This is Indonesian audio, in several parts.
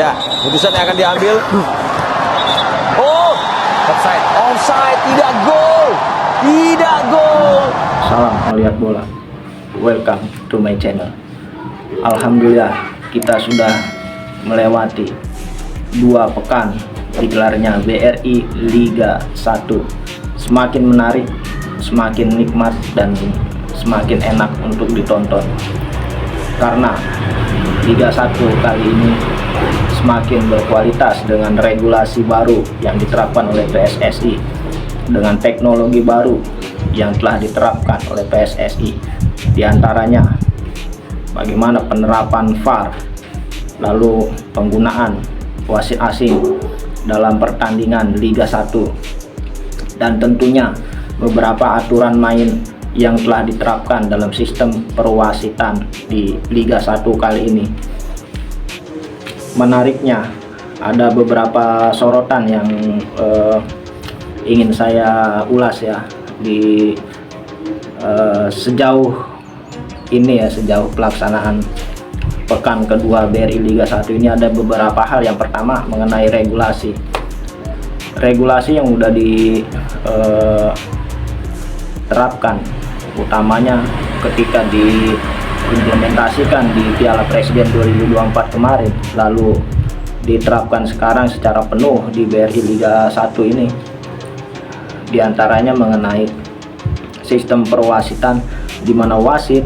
Ya, putusan yang akan diambil. Oh, offside. Offside, tidak gol. Tidak gol. Salam melihat bola. Welcome to my channel. Alhamdulillah kita sudah melewati 2 pekan digelarnya BRI Liga 1. Semakin menarik, semakin nikmat, dan semakin enak untuk ditonton. Karena Liga 1 kali ini semakin berkualitas dengan regulasi baru yang diterapkan oleh PSSI, dengan teknologi baru yang telah diterapkan oleh PSSI. Di antaranya bagaimana penerapan VAR, lalu penggunaan wasit asing dalam pertandingan Liga 1, dan tentunya beberapa aturan main yang telah diterapkan dalam sistem perwasitan di Liga 1 kali ini. Menariknya, ada beberapa sorotan yang ingin saya ulas ya di sejauh ini ya, sejauh pelaksanaan pekan kedua BRI Liga 1 ini. Ada beberapa hal. Yang pertama mengenai regulasi yang sudah diterapkan, utamanya ketika diimplementasikan di Piala Presiden 2024 kemarin, lalu diterapkan sekarang secara penuh di BRI Liga 1 ini. Di antaranya mengenai sistem perwasitan, di mana wasit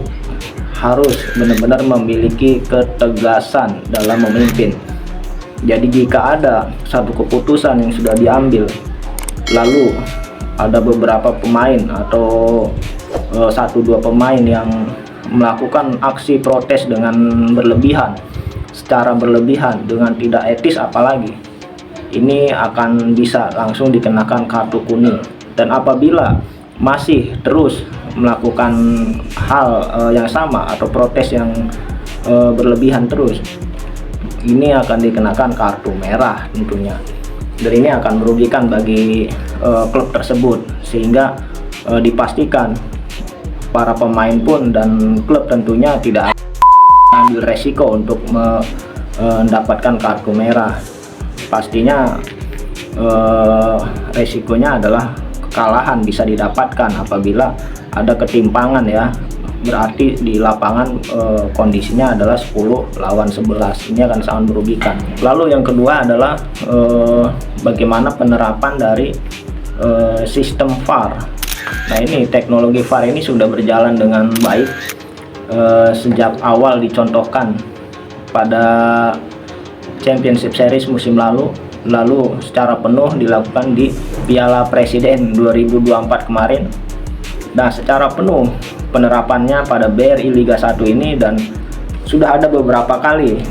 harus benar-benar memiliki ketegasan dalam memimpin. Jadi jika ada satu keputusan yang sudah diambil, lalu ada beberapa pemain atau 1-2 pemain yang melakukan aksi protes dengan berlebihan, secara berlebihan, dengan tidak etis apalagi, ini akan bisa langsung dikenakan kartu kuning. Dan apabila masih terus melakukan hal yang sama atau protes yang berlebihan terus, ini akan dikenakan kartu merah tentunya. Dan ini akan merugikan bagi klub tersebut, sehingga dipastikan para pemain pun dan klub tentunya tidak ambil resiko untuk mendapatkan kartu merah. Pastinya resikonya adalah kekalahan bisa didapatkan apabila ada ketimpangan ya. Berarti di lapangan kondisinya adalah 10 lawan 11. Ini akan sangat merugikan. Lalu yang kedua adalah bagaimana penerapan dari sistem VAR. Nah, ini teknologi VAR ini sudah berjalan dengan baik sejak awal dicontohkan pada Championship Series musim lalu secara penuh dilakukan di Piala Presiden 2024 kemarin. Nah, secara penuh penerapannya pada BRI Liga 1 ini, dan sudah ada beberapa kali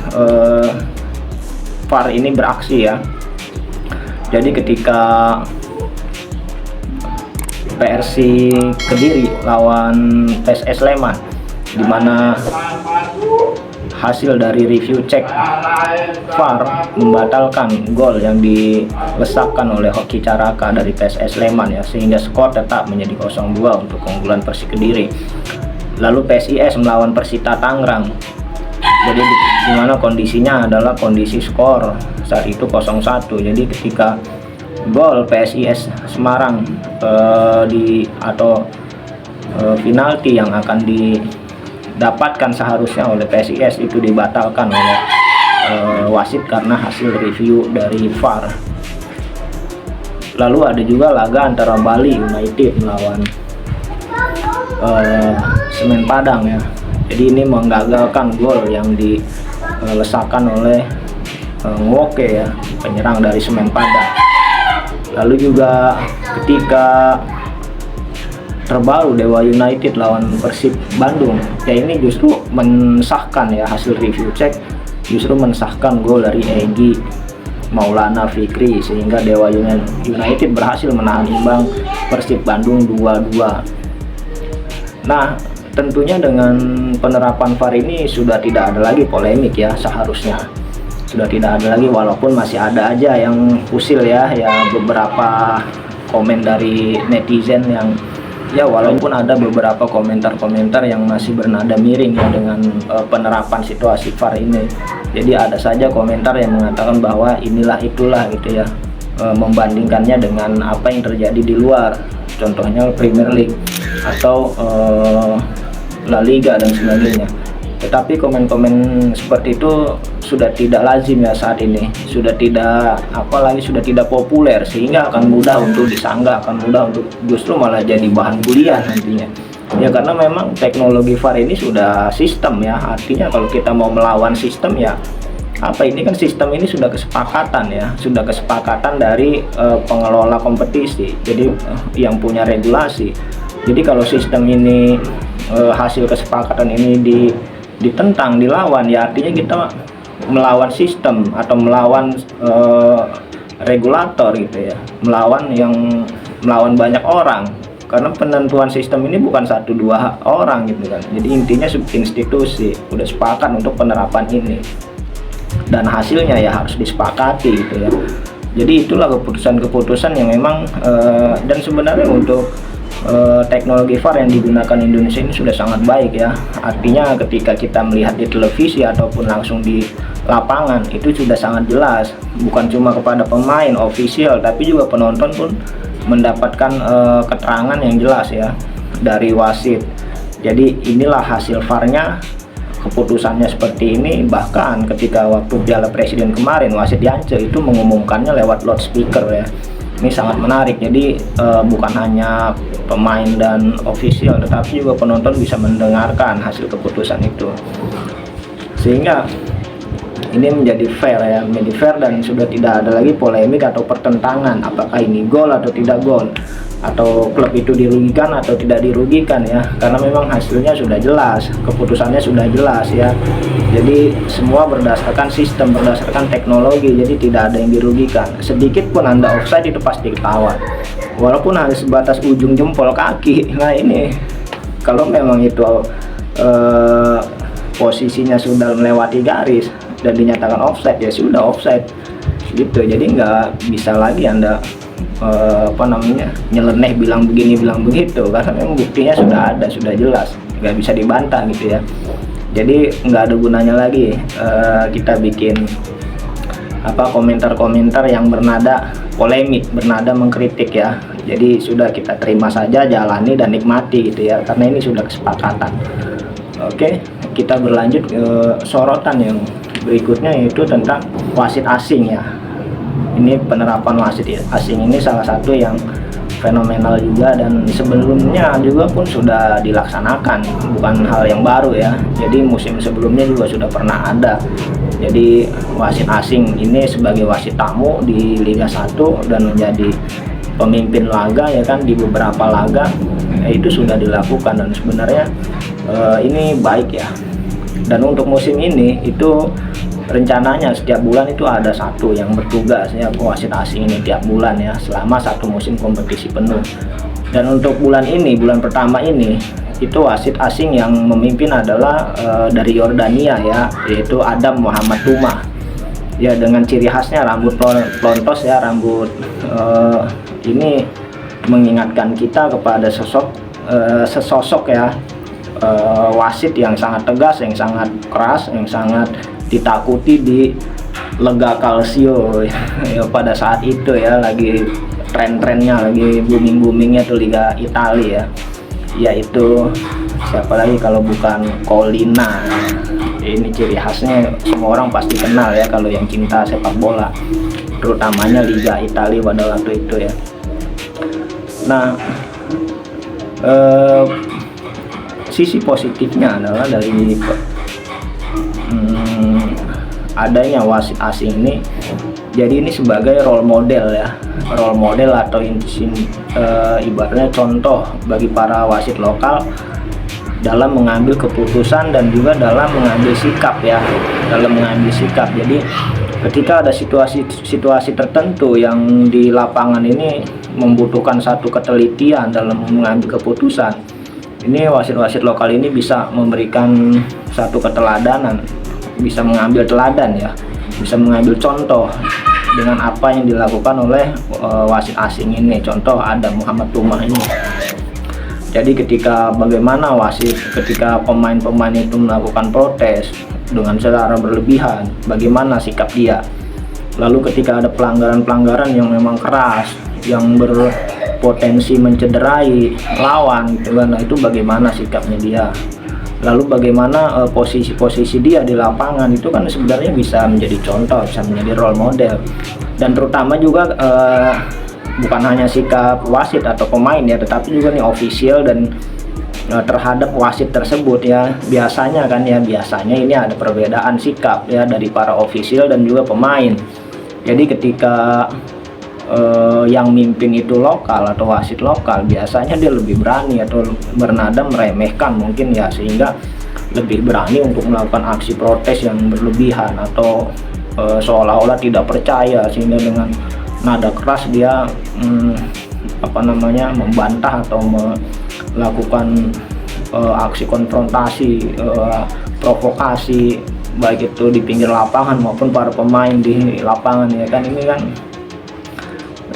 VAR ini beraksi ya. Jadi ketika PRSI Kediri lawan PSS Sleman, di mana hasil dari review cek VAR membatalkan gol yang dilesakkan oleh Hoki Caraka dari PSS Sleman ya, sehingga skor tetap menjadi 0-2 untuk keunggulan Persik Kediri. Lalu PSIS melawan Persita Tangerang, jadi di mana kondisinya adalah kondisi skor saat itu 0-1. Jadi ketika gol PSIS Semarang penalti yang akan didapatkan seharusnya oleh PSIS itu dibatalkan oleh wasit karena hasil review dari VAR. Lalu ada juga laga antara Bali United melawan Semen Padang ya. Jadi ini menggagalkan gol yang dilesakkan oleh Nwoke ya, penyerang dari Semen Padang. Lalu juga ketika terbaru Dewa United lawan Persib Bandung ya, ini justru mensahkan ya, hasil review cek justru mensahkan gol dari Egy Maulana Fikri, sehingga Dewa United berhasil menahan imbang Persib Bandung 2-2. Nah, tentunya dengan penerapan VAR ini sudah tidak ada lagi polemik ya, seharusnya sudah tidak ada lagi, walaupun masih ada aja yang usil ya, beberapa komen dari netizen yang Ya, walaupun ada beberapa komentar-komentar yang masih bernada miring ya dengan penerapan situasi VAR ini. Jadi ada saja komentar yang mengatakan bahwa inilah itulah gitu ya, membandingkannya dengan apa yang terjadi di luar, contohnya Premier League atau La Liga dan sebagainya. Tetapi komen-komen seperti itu sudah tidak lazim ya saat ini, sudah tidak, apalagi sudah tidak populer, sehingga akan mudah untuk disanggah, akan mudah untuk justru malah jadi bahan bulian nantinya. Ya karena memang teknologi VAR ini sudah sistem ya, artinya kalau kita mau melawan sistem ya ini kan sistem ini sudah kesepakatan ya, sudah kesepakatan dari pengelola kompetisi, jadi yang punya regulasi. Jadi kalau sistem ini hasil kesepakatan ini ditentang, dilawan, ya artinya kita melawan sistem atau melawan regulator gitu ya, melawan banyak orang, karena penentuan sistem ini bukan 1-2 orang gitu kan. Jadi intinya institusi udah sepakat untuk penerapan ini dan hasilnya ya harus disepakati gitu ya. Jadi itulah keputusan-keputusan yang memang dan sebenarnya untuk teknologi VAR yang digunakan Indonesia ini sudah sangat baik ya. Artinya ketika kita melihat di televisi ataupun langsung di lapangan itu sudah sangat jelas, bukan cuma kepada pemain official tapi juga penonton pun mendapatkan keterangan yang jelas ya dari wasit. Jadi inilah hasil VAR-nya, keputusannya seperti ini. Bahkan ketika waktu Piala Presiden kemarin wasit Yance itu mengumumkannya lewat loudspeaker ya. Ini sangat menarik, jadi bukan hanya pemain dan official tetapi juga penonton bisa mendengarkan hasil keputusan itu, sehingga ini menjadi fair ya, menjadi fair dan sudah tidak ada lagi polemik atau pertentangan apakah ini gol atau tidak gol, atau klub itu dirugikan atau tidak dirugikan ya, karena memang hasilnya sudah jelas, keputusannya sudah jelas ya. Jadi semua berdasarkan sistem, berdasarkan teknologi, jadi tidak ada yang dirugikan. Sedikit pun Anda offside itu pasti ketahuan, walaupun hanya sebatas ujung jempol kaki. Nah ini kalau memang itu posisinya sudah melewati garis dan dinyatakan offside, ya sudah offside gitu. Jadi nggak bisa lagi Anda nyeleneh bilang begini bilang begitu, karena memang buktinya sudah ada, sudah jelas, nggak bisa dibantah gitu ya. Jadi nggak ada gunanya lagi kita bikin komentar-komentar yang bernada polemik, bernada mengkritik ya. Jadi sudah kita terima saja, jalani dan nikmati gitu ya, karena ini sudah kesepakatan. Oke, kita berlanjut ke sorotan yang berikutnya, yaitu tentang wasit asing ya. Ini penerapan wasit asing ini salah satu yang fenomenal juga, dan sebelumnya juga pun sudah dilaksanakan, bukan hal yang baru ya. Jadi musim sebelumnya juga sudah pernah ada. Jadi wasit asing ini sebagai wasit tamu di Liga 1 dan menjadi pemimpin laga ya kan di beberapa laga, itu sudah dilakukan dan sebenarnya ini baik ya. Dan untuk musim ini itu rencananya setiap bulan itu ada satu yang bertugas ya, wasit asing ini tiap bulan ya, selama satu musim kompetisi penuh. Dan untuk bulan ini, bulan pertama ini, itu wasit asing yang memimpin adalah dari Yordania ya, yaitu Adam Muhammad Tuma ya, dengan ciri khasnya rambut pelontos ya, rambut ini mengingatkan kita kepada sesosok ya, wasit yang sangat tegas, yang sangat keras, yang sangat ditakuti di Lega Calcio ya, pada saat itu ya, lagi tren-trennya, lagi booming-boomingnya tuh Liga Italia ya, yaitu siapa lagi kalau bukan Collina. Ini ciri khasnya semua orang pasti kenal ya kalau yang cinta sepak bola, terutamanya Liga Italia pada waktu itu ya. Nah sisi positifnya adalah dari adanya wasit asing ini, jadi ini sebagai role model ya, role model atau ibaratnya contoh bagi para wasit lokal dalam mengambil keputusan dan juga dalam mengambil sikap ya, dalam mengambil sikap. Jadi ketika ada situasi tertentu yang di lapangan ini membutuhkan satu ketelitian dalam mengambil keputusan, ini wasit-wasit lokal ini bisa memberikan satu keteladanan, bisa mengambil teladan ya, bisa mengambil contoh dengan apa yang dilakukan oleh wasit asing ini. Contoh ada Muhammad Tuma ini. Jadi ketika ketika pemain-pemain itu melakukan protes dengan secara berlebihan, bagaimana sikap dia? Lalu ketika ada pelanggaran-pelanggaran yang memang keras, yang berpotensi mencederai lawan, gitu kan, nah, itu bagaimana sikapnya dia? Lalu bagaimana posisi-posisi dia di lapangan, itu kan sebenarnya bisa menjadi contoh, bisa menjadi role model. Dan terutama juga bukan hanya sikap wasit atau pemain ya, tetapi juga nih official dan terhadap wasit tersebut ya. Biasanya ini ada perbedaan sikap ya dari para official dan juga pemain. Jadi ketika yang mimpin itu lokal atau wasit lokal, biasanya dia lebih berani atau bernada meremehkan mungkin ya, sehingga lebih berani untuk melakukan aksi protes yang berlebihan atau seolah-olah tidak percaya, sehingga dengan nada keras dia membantah atau melakukan aksi konfrontasi, provokasi, baik itu di pinggir lapangan maupun para pemain di lapangan ya kan. Ini kan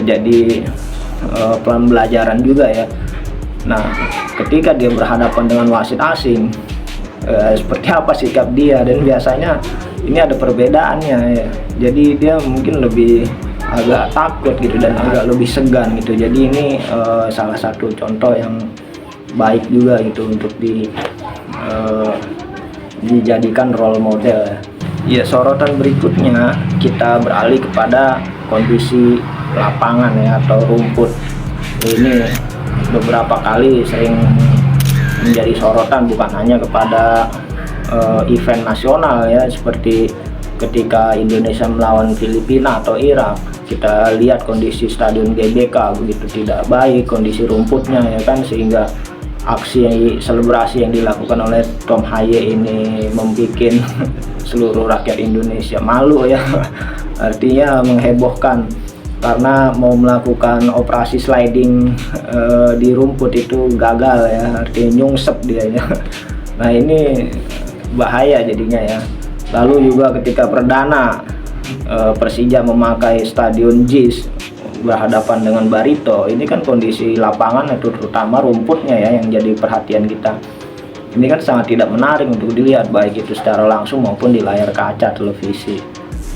jadi pembelajaran juga ya. Nah, ketika dia berhadapan dengan wasit asing, seperti apa sikap dia, dan biasanya ini ada perbedaannya ya. Jadi dia mungkin lebih agak takut gitu dan agak lebih segan gitu. Jadi ini salah satu contoh yang baik juga gitu untuk dijadikan role model ya. Ya, sorotan berikutnya kita beralih kepada kondisi lapangan ya atau rumput. Ini beberapa kali sering menjadi sorotan, bukan hanya kepada event nasional ya, seperti ketika Indonesia melawan Filipina atau Irak. Kita lihat kondisi stadion GBK begitu tidak baik kondisi rumputnya ya kan, sehingga aksi selebrasi yang dilakukan oleh Tom Haye ini membuat seluruh rakyat Indonesia malu ya. Artinya menghebohkan karena mau melakukan operasi sliding di rumput itu gagal ya, artinya nyungsep dia ya. Nah, ini bahaya jadinya ya. Lalu juga ketika perdana Persija memakai stadion JIS berhadapan dengan Barito, ini kan kondisi lapangan itu terutama rumputnya ya yang jadi perhatian kita. Ini kan sangat tidak menarik untuk dilihat baik itu secara langsung maupun di layar kaca televisi.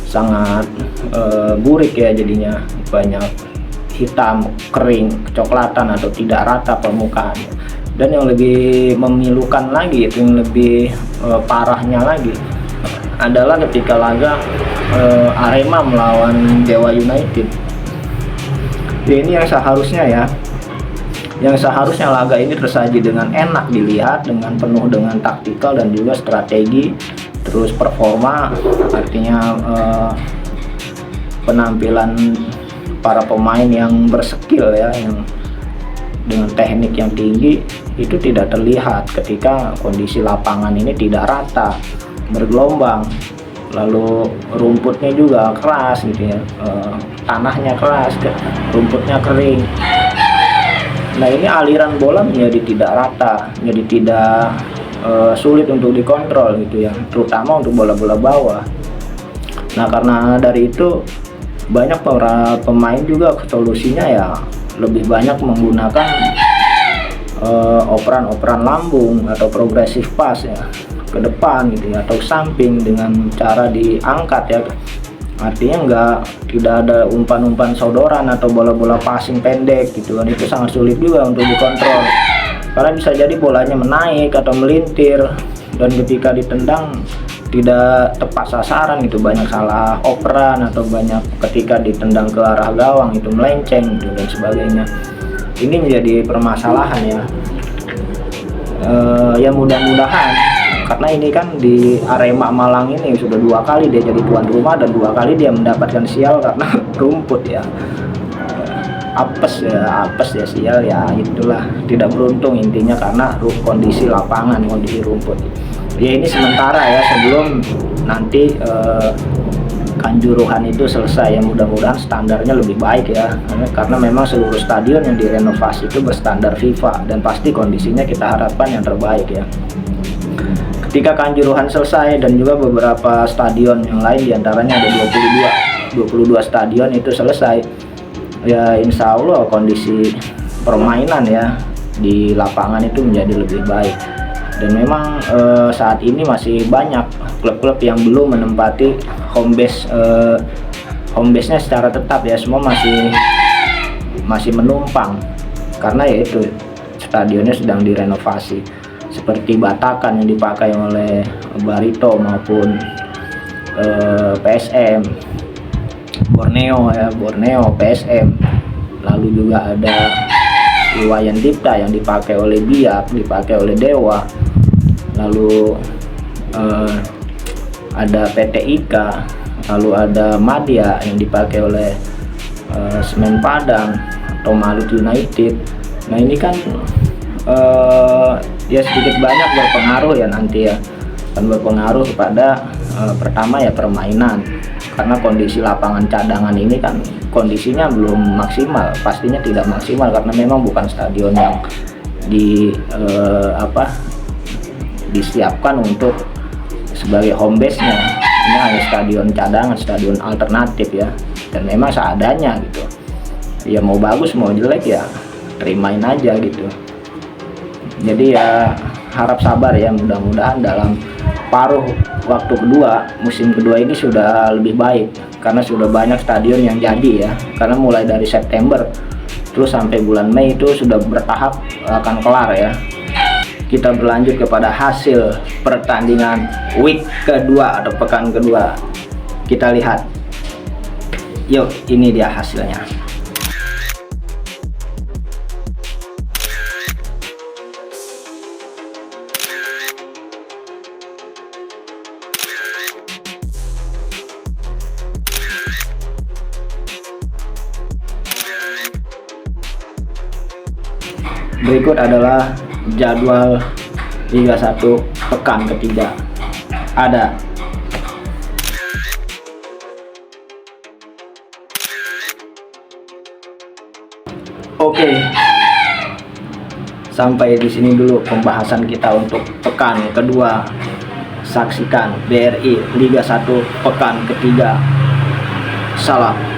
Sangat burik ya jadinya, banyak hitam, kering, kecoklatan atau tidak rata permukaannya. Dan yang lebih memilukan lagi, itu yang lebih parahnya lagi adalah ketika laga Arema melawan Dewa United. Ini yang seharusnya laga ini tersaji dengan enak dilihat, dengan penuh dengan taktikal dan juga strategi, terus performa, artinya penampilan para pemain yang berskill ya, yang dengan teknik yang tinggi, itu tidak terlihat ketika kondisi lapangan ini tidak rata, bergelombang, lalu rumputnya juga keras gitu ya, tanahnya keras, rumputnya kering. Nah, ini aliran bola menjadi tidak rata, menjadi tidak sulit untuk dikontrol gitu ya, terutama untuk bola-bola bawah. Nah, karena dari itu banyak para pemain juga solusinya ya lebih banyak menggunakan operan-operan lambung atau progressive pass ya ke depan gitu ya, atau samping dengan cara diangkat ya. Artinya tidak ada umpan-umpan sodoran atau bola-bola passing pendek gitu kan. Itu sangat sulit juga untuk dikontrol karena bisa jadi bolanya menaik atau melintir, dan ketika ditendang tidak tepat sasaran gitu, banyak salah operan, atau banyak ketika ditendang ke arah gawang itu melenceng gitu, dan sebagainya. Ini menjadi permasalahan ya. Ya mudah-mudahan, karena ini kan di Arema Malang ini sudah 2 kali dia jadi tuan rumah dan 2 kali dia mendapatkan sial karena rumput ya. Apes ya sial ya, itulah, tidak beruntung intinya karena kondisi lapangan, kondisi rumput. Ya ini sementara ya, sebelum nanti Kanjuruhan itu selesai ya, mudah-mudahan standarnya lebih baik ya, karena memang seluruh stadion yang direnovasi itu berstandar FIFA dan pasti kondisinya kita harapkan yang terbaik ya. Ketika Kanjuruhan selesai dan juga beberapa stadion yang lain, diantaranya ada 22 stadion itu selesai ya, insya Allah kondisi permainan ya di lapangan itu menjadi lebih baik. Dan memang saat ini masih banyak klub-klub yang belum menempati home base-nya secara tetap ya, semua masih menumpang karena yaitu stadionnya sedang direnovasi, seperti Batakan yang dipakai oleh Barito maupun PSM, Borneo PSM, lalu juga ada Iwayan Dipta yang dipakai oleh Biak, dipakai oleh Dewa, lalu ada PT Ika, lalu ada Madya yang dipakai oleh Semen Padang atau Malut United. Nah ini kan ya sedikit banyak berpengaruh ya nanti ya, akan berpengaruh kepada pertama ya permainan, karena kondisi lapangan cadangan ini kan kondisinya belum maksimal, pastinya tidak maksimal karena memang bukan stadion yang disiapkan untuk sebagai home base-nya. Ini hanya stadion cadangan, stadion alternatif ya, dan memang seadanya gitu ya, mau bagus mau jelek ya terimain aja gitu. Jadi ya harap sabar ya, mudah-mudahan dalam paruh waktu kedua, musim kedua ini sudah lebih baik, karena sudah banyak stadion yang jadi ya, karena mulai dari September terus sampai bulan Mei itu sudah bertahap akan kelar ya. Kita berlanjut kepada hasil pertandingan week kedua atau pekan kedua. Kita lihat yuk, ini dia hasilnya. Berikut adalah jadwal Liga 1 pekan ketiga. Ada Oke, sampai di sini dulu pembahasan kita untuk pekan kedua. Saksikan BRI Liga 1 pekan ketiga. Salam.